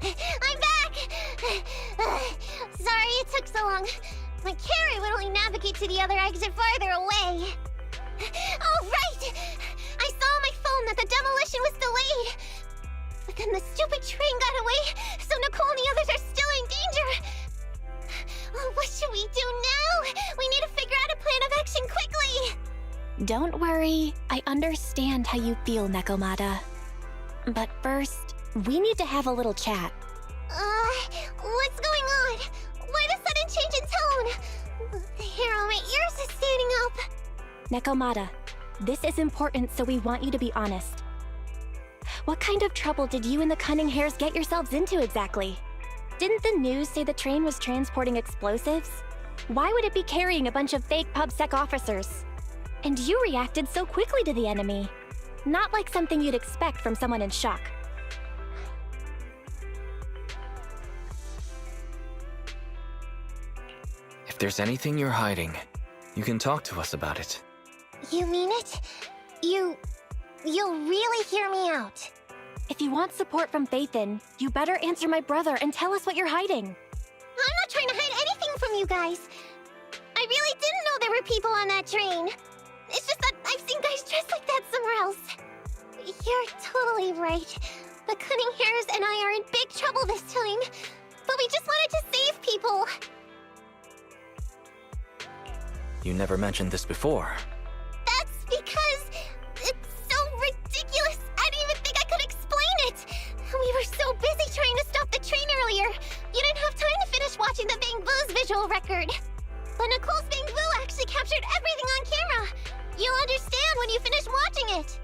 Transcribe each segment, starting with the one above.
I'm back! Sorry it took so long. My carry would only navigate to the other exit farther away. Oh, right! I saw on my phone that the demolition was delayed. But then the stupid train got away, so Nicole and the others are still in danger. Oh, what should we do now? We need to figure out a plan of action quickly! Don't worry, I understand how you feel, Nekomata. But first, we need to have a little chat. What's going on? Why the sudden change in tone? The hair on my ears is standing up. Nekomata, this is important, so we want you to be honest. What kind of trouble did you and the Cunning Hares get yourselves into exactly? Didn't the news say the train was transporting explosives? Why would it be carrying a bunch of fake PubSec officers? And you reacted so quickly to the enemy. Not like something you'd expect from someone in shock. If there's anything you're hiding, you can talk to us about it. You mean it? You'll really hear me out. If you want support from Phaethon, you better answer my brother and tell us what you're hiding. I'm not trying to hide anything from you guys. I really didn't know there were people on that train. It's just that I've seen guys dressed like that somewhere else. You're totally right. The Cunning Hares and I are in big trouble this time. But we just wanted to save people. You never mentioned this before. That's because it's so ridiculous. I didn't even think I could explain it. We were so busy trying to stop the train earlier. You didn't have time to finish watching the Bang Boo's visual record. But Nicole's Bang Boo actually captured everything on camera. You'll understand when you finish watching it.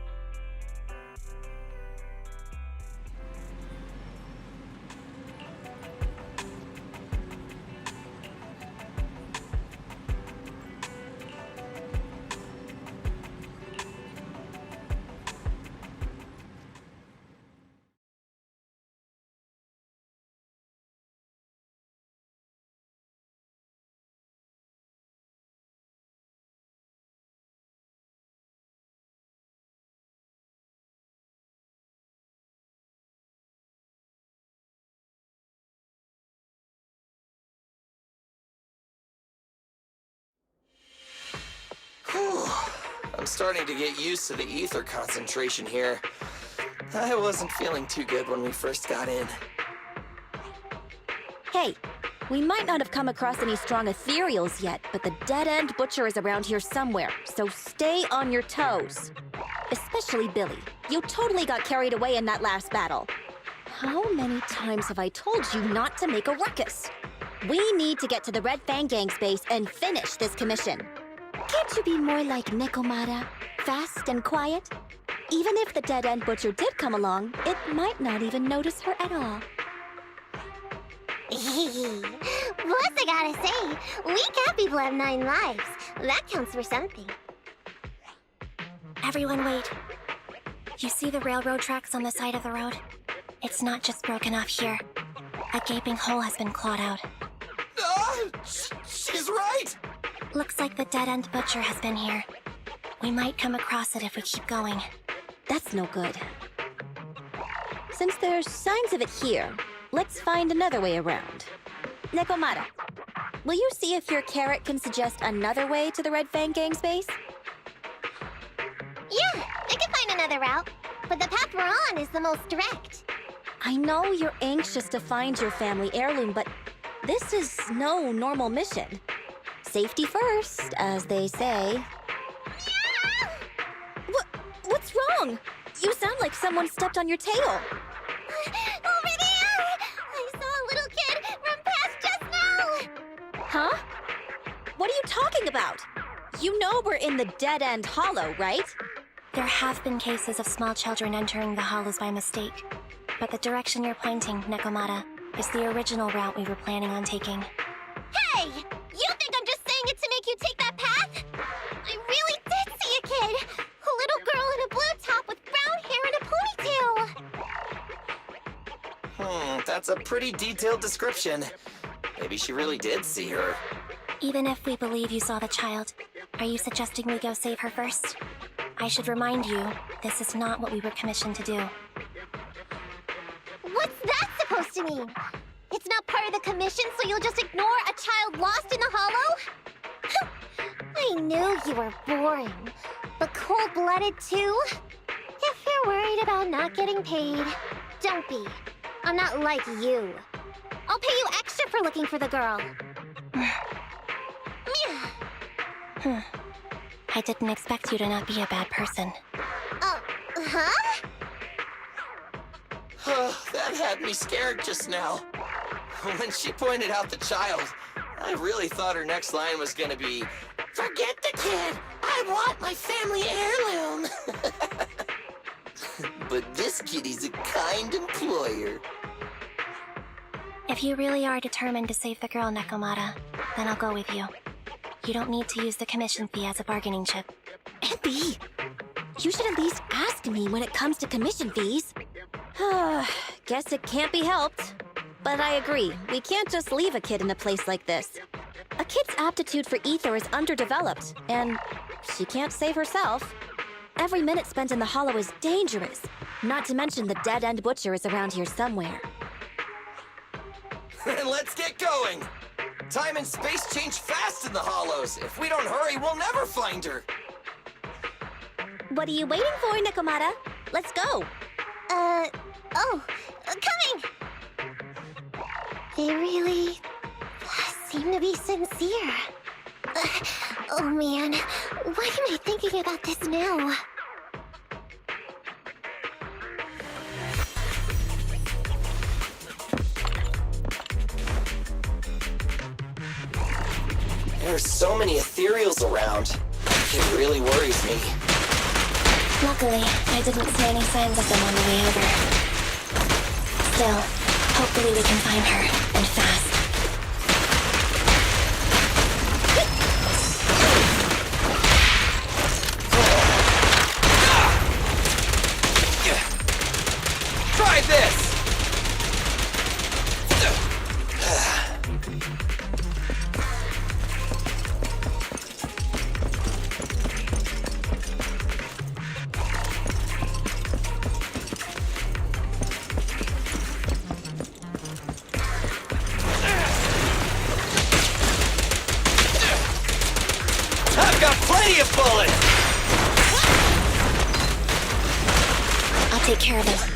I'm starting to get used to the ether concentration here. I wasn't feeling too good when we first got in. Hey, we might not have come across any strong ethereals yet, but the dead-end butcher is around here somewhere, so stay on your toes. Especially Billy. You totally got carried away in that last battle. How many times have I told you not to make a ruckus? We need to get to the Red Fang Gang's base and finish this commission. Can't you be more like Nekomata? Fast and quiet? Even if the dead-end butcher did come along, it might not even notice her at all. Plus, I gotta say, we cat people have 9 lives. That counts for something. Everyone wait. You see the railroad tracks on the side of the road? It's not just broken off here. A gaping hole has been clawed out. She's right! Looks like the dead-end butcher has been here. We might come across it if we keep going. That's no good. Since there's signs of it here, let's find another way around. Nekomata, will you see if your carrot can suggest another way to the Red Fang Gang's base? Yeah, I can find another route. But the path we're on is the most direct. I know you're anxious to find your family heirloom, but this is no normal mission. Safety first, as they say. What's wrong? You sound like someone stepped on your tail. Over there! I saw a little kid run past just now! Huh? What are you talking about? You know we're in the dead-end hollow, right? There have been cases of small children entering the hollows by mistake. But the direction you're pointing, Nekomata, is the original route we were planning on taking. Hey! You think I'm just saying it to make you take that path? I really did see a kid! A little girl in a blue top with brown hair and a ponytail! That's a pretty detailed description. Maybe she really did see her. Even if we believe you saw the child, are you suggesting we go save her first? I should remind you, this is not what we were commissioned to do. What's that supposed to mean? It's not part of the commission, so you'll just ignore a child lost in the hollow? I knew you were boring, but cold-blooded too? If you're worried about not getting paid, don't be. I'm not like you. I'll pay you extra for looking for the girl. I didn't expect you to not be a bad person. Huh? That had me scared just now. When she pointed out the child, I really thought her next line was gonna be, "Forget the kid! I want my family heirloom!" But this kitty's a kind employer. If you really are determined to save the girl, Nekomata, then I'll go with you. You don't need to use the commission fee as a bargaining chip. Abby, you should at least ask me when it comes to commission fees. Guess it can't be helped. But I agree, we can't just leave a kid in a place like this. A kid's aptitude for ether is underdeveloped, and she can't save herself. Every minute spent in the hollow is dangerous, not to mention the dead-end butcher is around here somewhere. Let's get going! Time and space change fast in the hollows. If we don't hurry, we'll never find her. What are you waiting for, Nekomata? Let's go! Coming! They really seem to be sincere. Oh man, why am I thinking about this now? There's so many ethereals around. It really worries me. Luckily, I didn't see any signs of them on the way over. Still, hopefully we can find her, and fast. Try this! I've got plenty of bullets! I'll take care of him.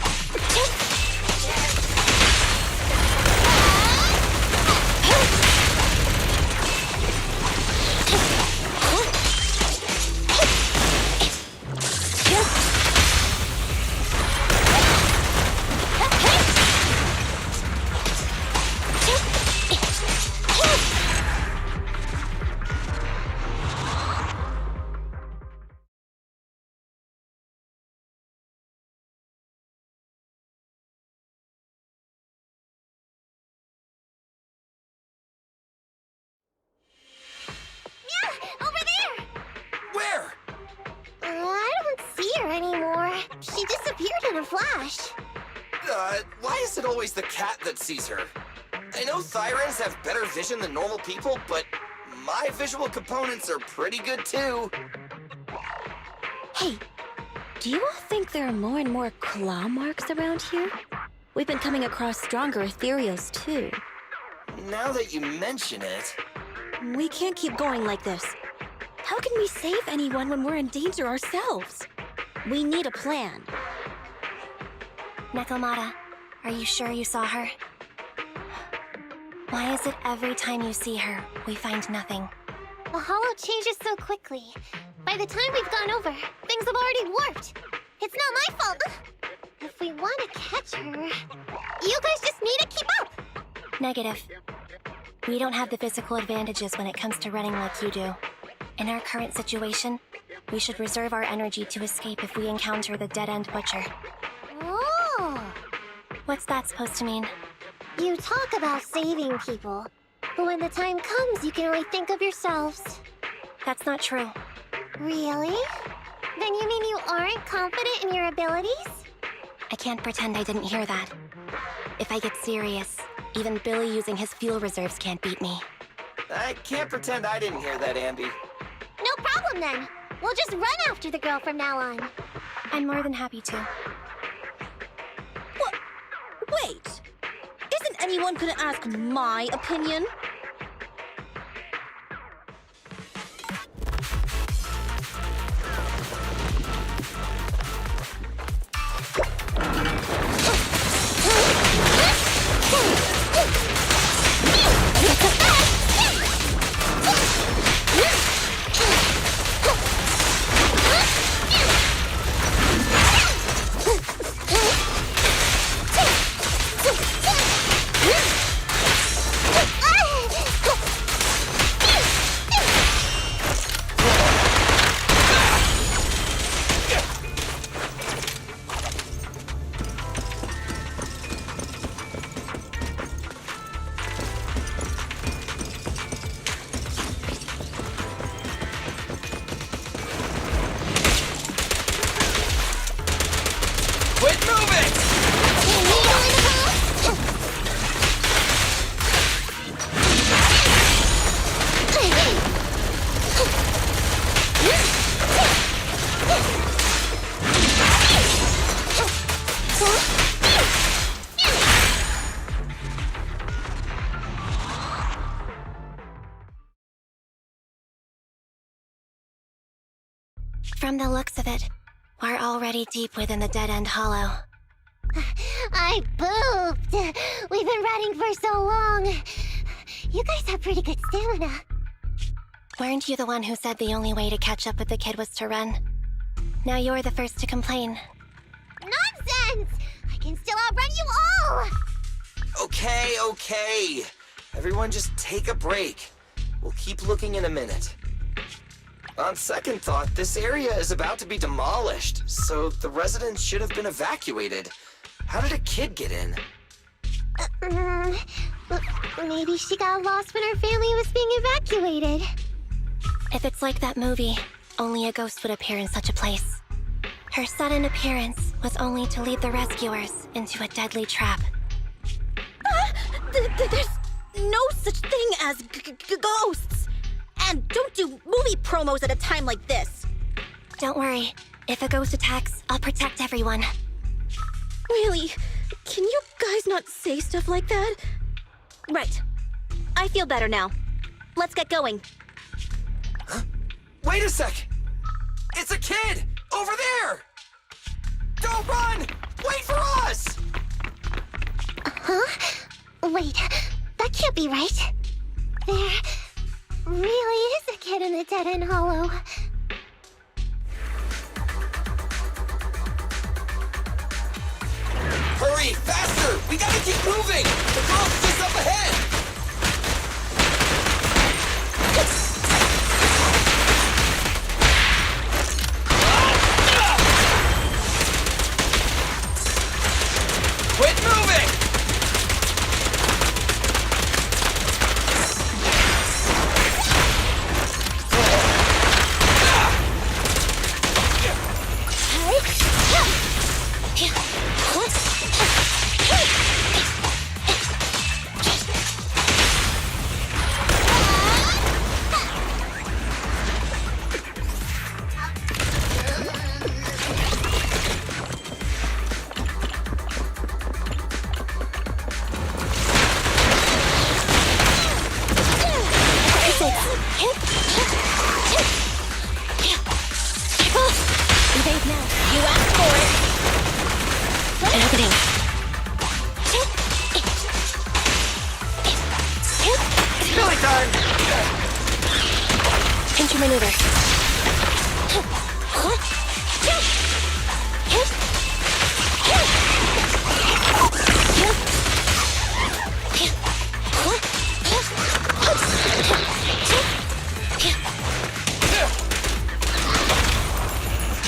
Over there! Where? I don't see her anymore. She disappeared in a flash. Why is it always the cat that sees her? I know Thyrans have better vision than normal people, but my visual components are pretty good too. Hey, do you all think there are more and more claw marks around here? We've been coming across stronger ethereals too. Now that you mention it... We can't keep going like this. How can we save anyone when we're in danger ourselves? We need a plan. Nekomata, are you sure you saw her? Why is it every time you see her, we find nothing? The hollow changes so quickly. By the time we've gone over, things have already warped. It's not my fault. If we want to catch her, you guys just need to keep up. Negative. We don't have the physical advantages when it comes to running like you do. In our current situation, we should reserve our energy to escape if we encounter the dead-end butcher. Oh! What's that supposed to mean? You talk about saving people, but when the time comes, you can only think of yourselves. That's not true. Really? Then you mean you aren't confident in your abilities? I can't pretend I didn't hear that. If I get serious, even Billy using his fuel reserves can't beat me. I can't pretend I didn't hear that, Ambi. No problem then. We'll just run after the girl from now on. I'm more than happy to. What? Wait! anyone gonna ask my opinion? Quit moving! From the looks of it, we're already deep within the dead-end hollow. I pooped. We've been running for so long. You guys have pretty good stamina. Weren't you the one who said the only way to catch up with the kid was to run? Now you're the first to complain. Nonsense! I can still outrun you all! Okay. Everyone just take a break. We'll keep looking in a minute. On second thought, this area is about to be demolished, so the residents should have been evacuated. How did a kid get in? Maybe she got lost when her family was being evacuated. If it's like that movie, only a ghost would appear in such a place. Her sudden appearance was only to lead the rescuers into a deadly trap. There's no such thing as ghosts! And don't do movie promos at a time like this! Don't worry. If a ghost attacks, I'll protect everyone. Really? Can you guys not say stuff like that? Right. I feel better now. Let's get going. Wait a sec! It's a kid! Over there! Don't run! Wait for us! Huh? Wait, that can't be right. There really is a kid in the dead-end hollow. Hurry, faster! We gotta keep moving! The girl's just up ahead! Quit moving! Evade now. You asked for it! Happening. Billy time! Pinch maneuver.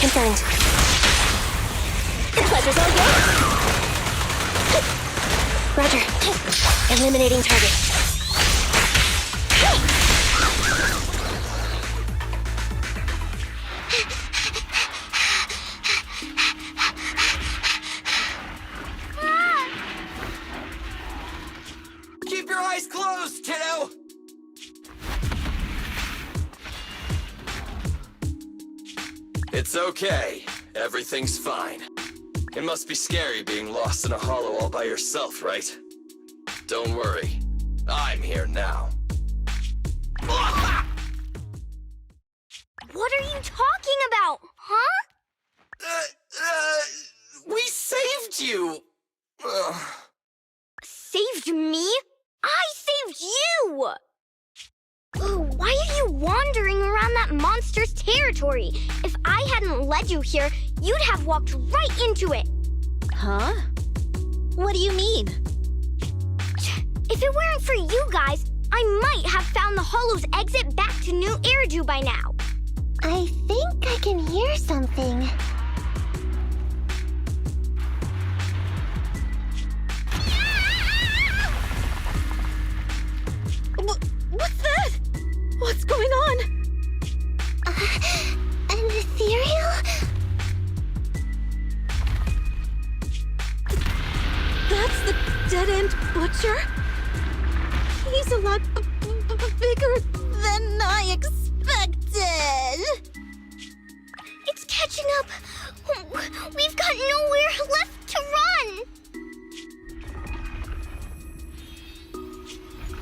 Confirmed. The pleasure's all yours! Roger. Eliminating target. Keep your eyes closed, kiddo! It's okay. Everything's fine. It must be scary being lost in a hollow all by yourself, right? Don't worry. I'm here now. What are you talking about, huh? We saved you! Saved me? I saved you! Why are you wandering around that monster's territory? If I hadn't led you here, you'd have walked right into it. Huh? What do you mean? If it weren't for you guys, I might have found the Hollow's exit back to New Eridu by now. I think I can hear something. What's that? What's going on? An ethereal? That's the dead-end butcher? He's a lot bigger than I expected. It's catching up. We've got nowhere left to run.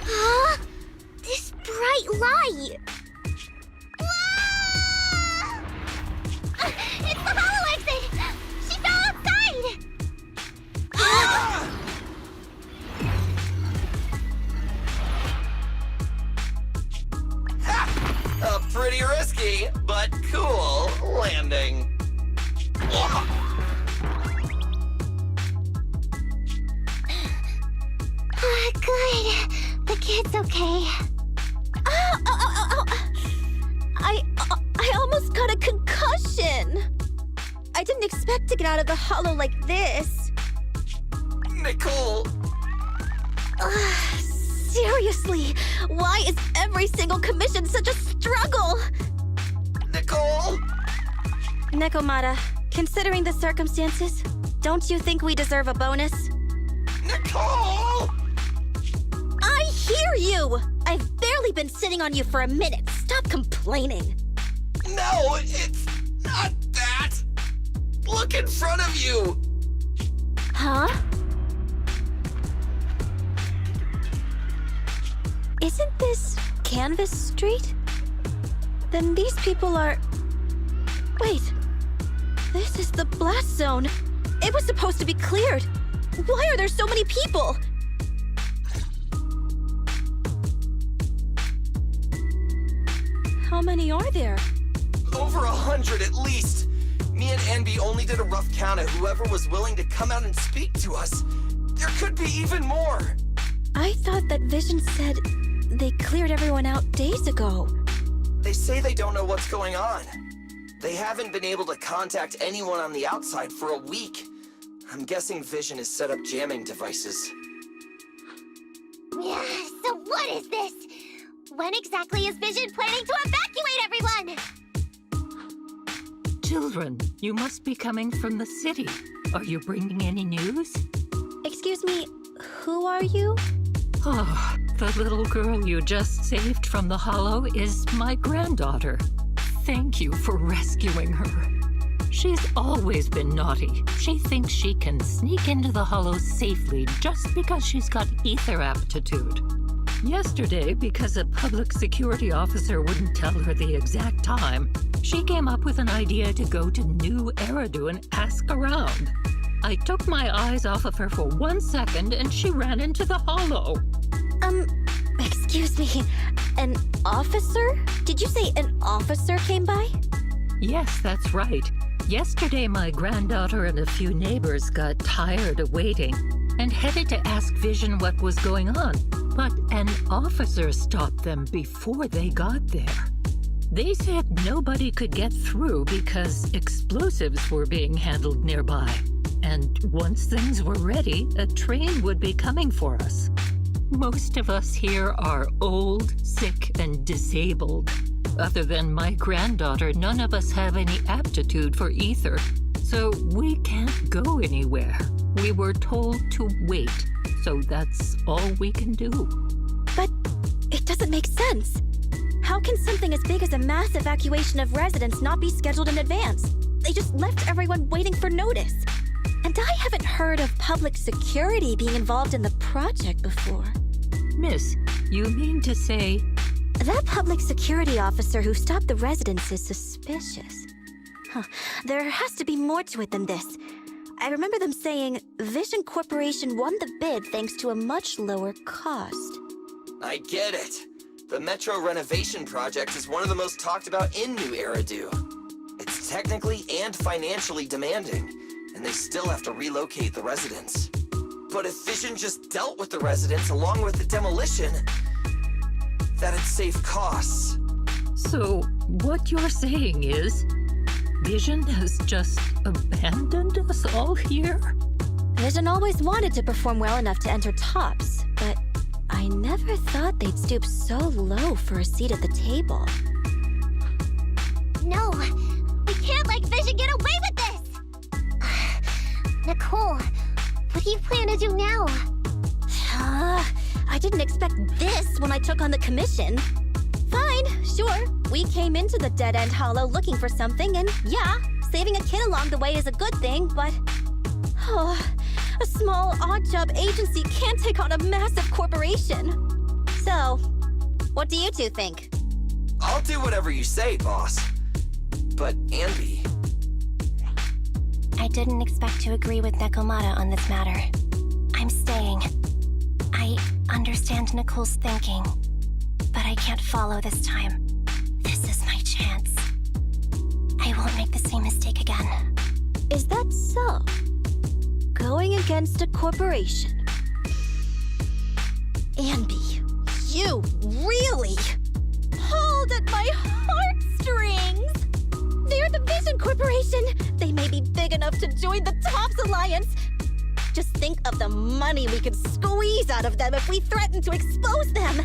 Huh? This bright light. Ah! It's the Hollow exit. She fell outside. A pretty risky, but cool landing. Good. The kid's okay. I almost got a concussion. I didn't expect to get out of the Hollow like this. Nicole, Seriously, why is every single commission such a struggle? Nicole! Nekomata, considering the circumstances, don't you think we deserve a bonus? Nicole! I hear you! I've barely been sitting on you for a minute. Stop complaining. No, it's not that! Look in front of you! Huh? Isn't this Canvas Street? Then these people are... Wait. This is the blast zone. It was supposed to be cleared. Why are there so many people? How many are there? Over 100 at least. Me and Envy only did a rough count of whoever was willing to come out and speak to us. There could be even more. I thought that Vision said they cleared everyone out days ago. They say they don't know what's going on. They haven't been able to contact anyone on the outside for a week. I'm guessing Vision has set up jamming devices. Yeah, so what is this? When exactly is Vision planning to evacuate everyone? Children, you must be coming from the city. Are you bringing any news? Excuse me, who are you? Oh, the little girl you just saved from the Hollow is my granddaughter. Thank you for rescuing her. She's always been naughty. She thinks she can sneak into the Hollow safely just because she's got ether aptitude. Yesterday, because a public security officer wouldn't tell her the exact time, she came up with an idea to go to New Eridu and ask around. I took my eyes off of her for 1 second and she ran into the Hollow. Excuse me, an officer? Did you say an officer came by? Yes, that's right. Yesterday, my granddaughter and a few neighbors got tired of waiting and headed to ask Vision what was going on, but an officer stopped them before they got there. They said nobody could get through because explosives were being handled nearby, and once things were ready, a train would be coming for us. Most of us here are old, sick, and disabled. Other than my granddaughter, none of us have any aptitude for ether, so we can't go anywhere. We were told to wait, so that's all we can do. But it doesn't make sense. How can something as big as a mass evacuation of residents not be scheduled in advance? They just left everyone waiting for notice. And I haven't heard of public security being involved in the project before. Miss, you mean to say... That public security officer who stopped the residents is suspicious. Huh. There has to be more to it than this. I remember them saying Vision Corporation won the bid thanks to a much lower cost. I get it. The Metro renovation project is one of the most talked about in New Eridu. It's technically and financially demanding, and they still have to relocate the residents. But if Vision just dealt with the residents along with the demolition, that'd save costs. So, what you're saying is, Vision has just abandoned us all here? Vision always wanted to perform well enough to enter tops, but I never thought they'd stoop so low for a seat at the table. No, we can't let Vision get away with this! Nicole, what do you plan to do now? I didn't expect this when I took on the commission. Fine, sure. We came into the dead-end hollow looking for something, and yeah, saving a kid along the way is a good thing, but... a small odd-job agency can't take on a massive corporation. So, what do you two think? I'll do whatever you say, boss. But, Anby... I didn't expect to agree with Nekomata on this matter. I'm staying. I understand Nicole's thinking, but I can't follow this time. This is my chance. I won't make the same mistake again. Is that so? Going against a corporation? Anby, you really pulled at my heartstrings! They're the Vision Corporation! They may be big enough to join the Tops Alliance! Just think of the money we could squeeze out of them if we threaten to expose them!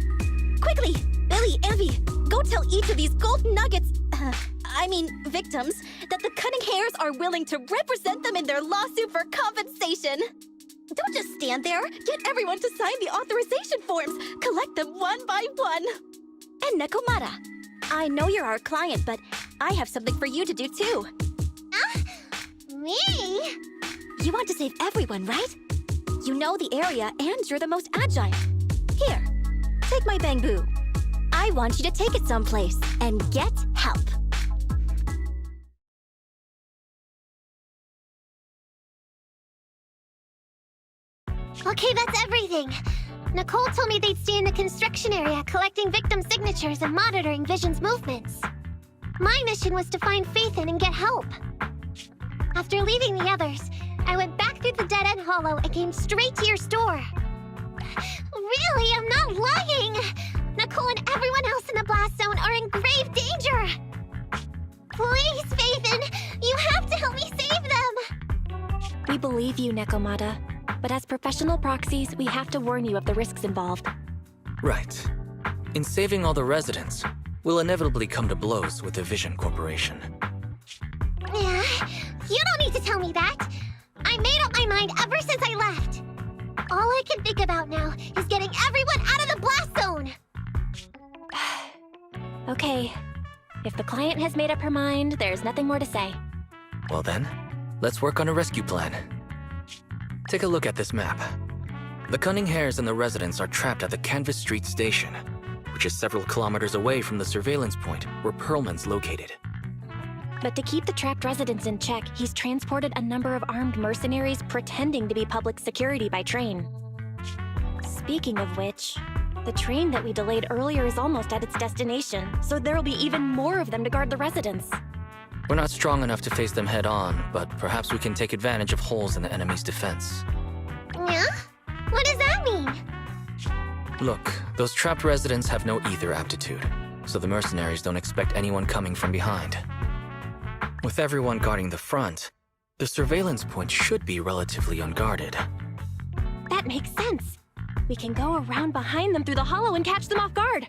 Quickly, Billy, Anby, go tell each of these gold nuggets, victims, that the Cunning Hairs are willing to represent them in their lawsuit for compensation. Don't just stand there. Get everyone to sign the authorization forms. Collect them one by one. And Nekomata, I know you're our client, but I have something for you to do too. Me? You want to save everyone, right? You know the area and you're the most agile. Here, take my bamboo. I want you to take it someplace and get help. Okay, that's everything. Nicole told me they'd stay in the construction area, collecting victim signatures and monitoring Vision's movements. My mission was to find Faithin and get help. After leaving the others, I went back through the dead-end hollow and came straight to your store. Really, I'm not lying! Nicole and everyone else in the blast zone are in grave danger! Please, Faithin, you have to help me save them! We believe you, Nekomata. But as professional proxies, we have to warn you of the risks involved. Right. In saving all the residents, we'll inevitably come to blows with the Vision Corporation. Yeah, you don't need to tell me that. I made up my mind ever since I left. All I can think about now is getting everyone out of the blast zone. Okay. If the client has made up her mind, there's nothing more to say. Well then, let's work on a rescue plan. Take a look at this map. The Cunning Hairs and the residents are trapped at the Canvas Street station, which is several kilometers away from the surveillance point where Perlman's located. But to keep the trapped residents in check, he's transported a number of armed mercenaries pretending to be public security by train. Speaking of which, the train that we delayed earlier is almost at its destination, so there'll be even more of them to guard the residents. We're not strong enough to face them head-on, but perhaps we can take advantage of holes in the enemy's defense. Yeah? What does that mean? Look, those trapped residents have no ether aptitude, so the mercenaries don't expect anyone coming from behind. With everyone guarding the front, the surveillance point should be relatively unguarded. That makes sense. We can go around behind them through the hollow and catch them off guard.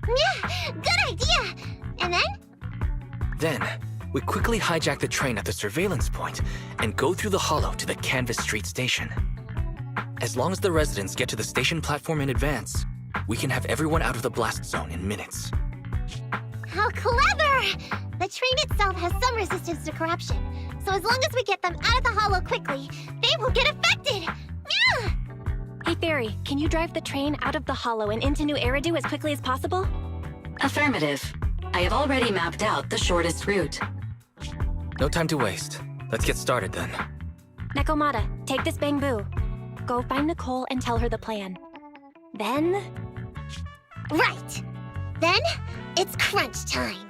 Yeah, good idea! And then? Then, we quickly hijack the train at the surveillance point and go through the hollow to the Canvas Street station. As long as the residents get to the station platform in advance, we can have everyone out of the blast zone in minutes. How clever! The train itself has some resistance to corruption, So as long as we get them out of the hollow quickly, they won't get affected! Yeah! Hey, Fairy, can you drive the train out of the hollow and into New Eridu as quickly as possible? Affirmative. I have already mapped out the shortest route. No time to waste. Let's get started then. Nekomata, take this bamboo. Go find Nicole and tell her the plan. Then... Right! Then, it's crunch time.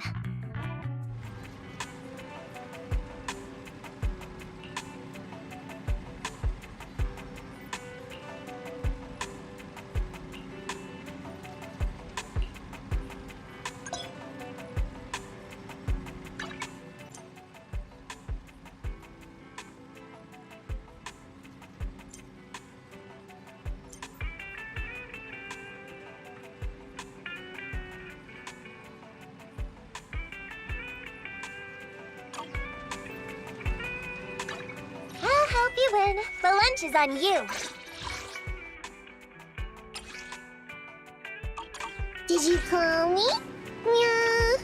I'll help you win. The lunch is on you. Did you call me? Yeah.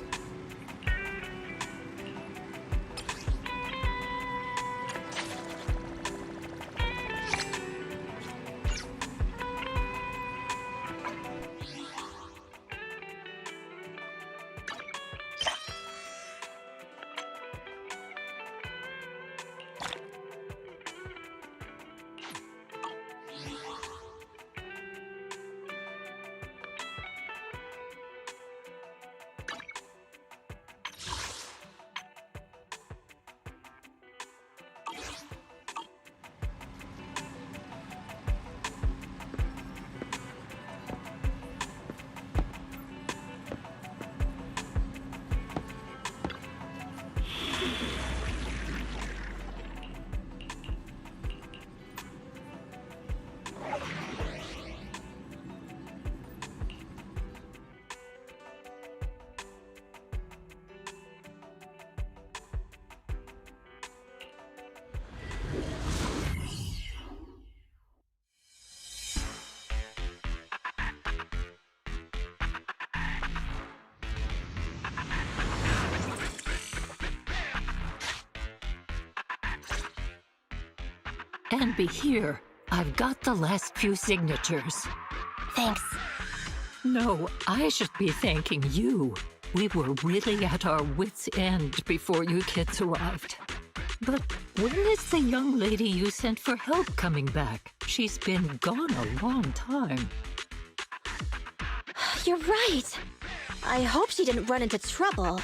And be here. I've got the last few signatures. Thanks. No, I should be thanking you. We were really at our wits' end before you kids arrived. But when is the young lady you sent for help coming back? She's been gone a long time. You're right. I hope she didn't run into trouble.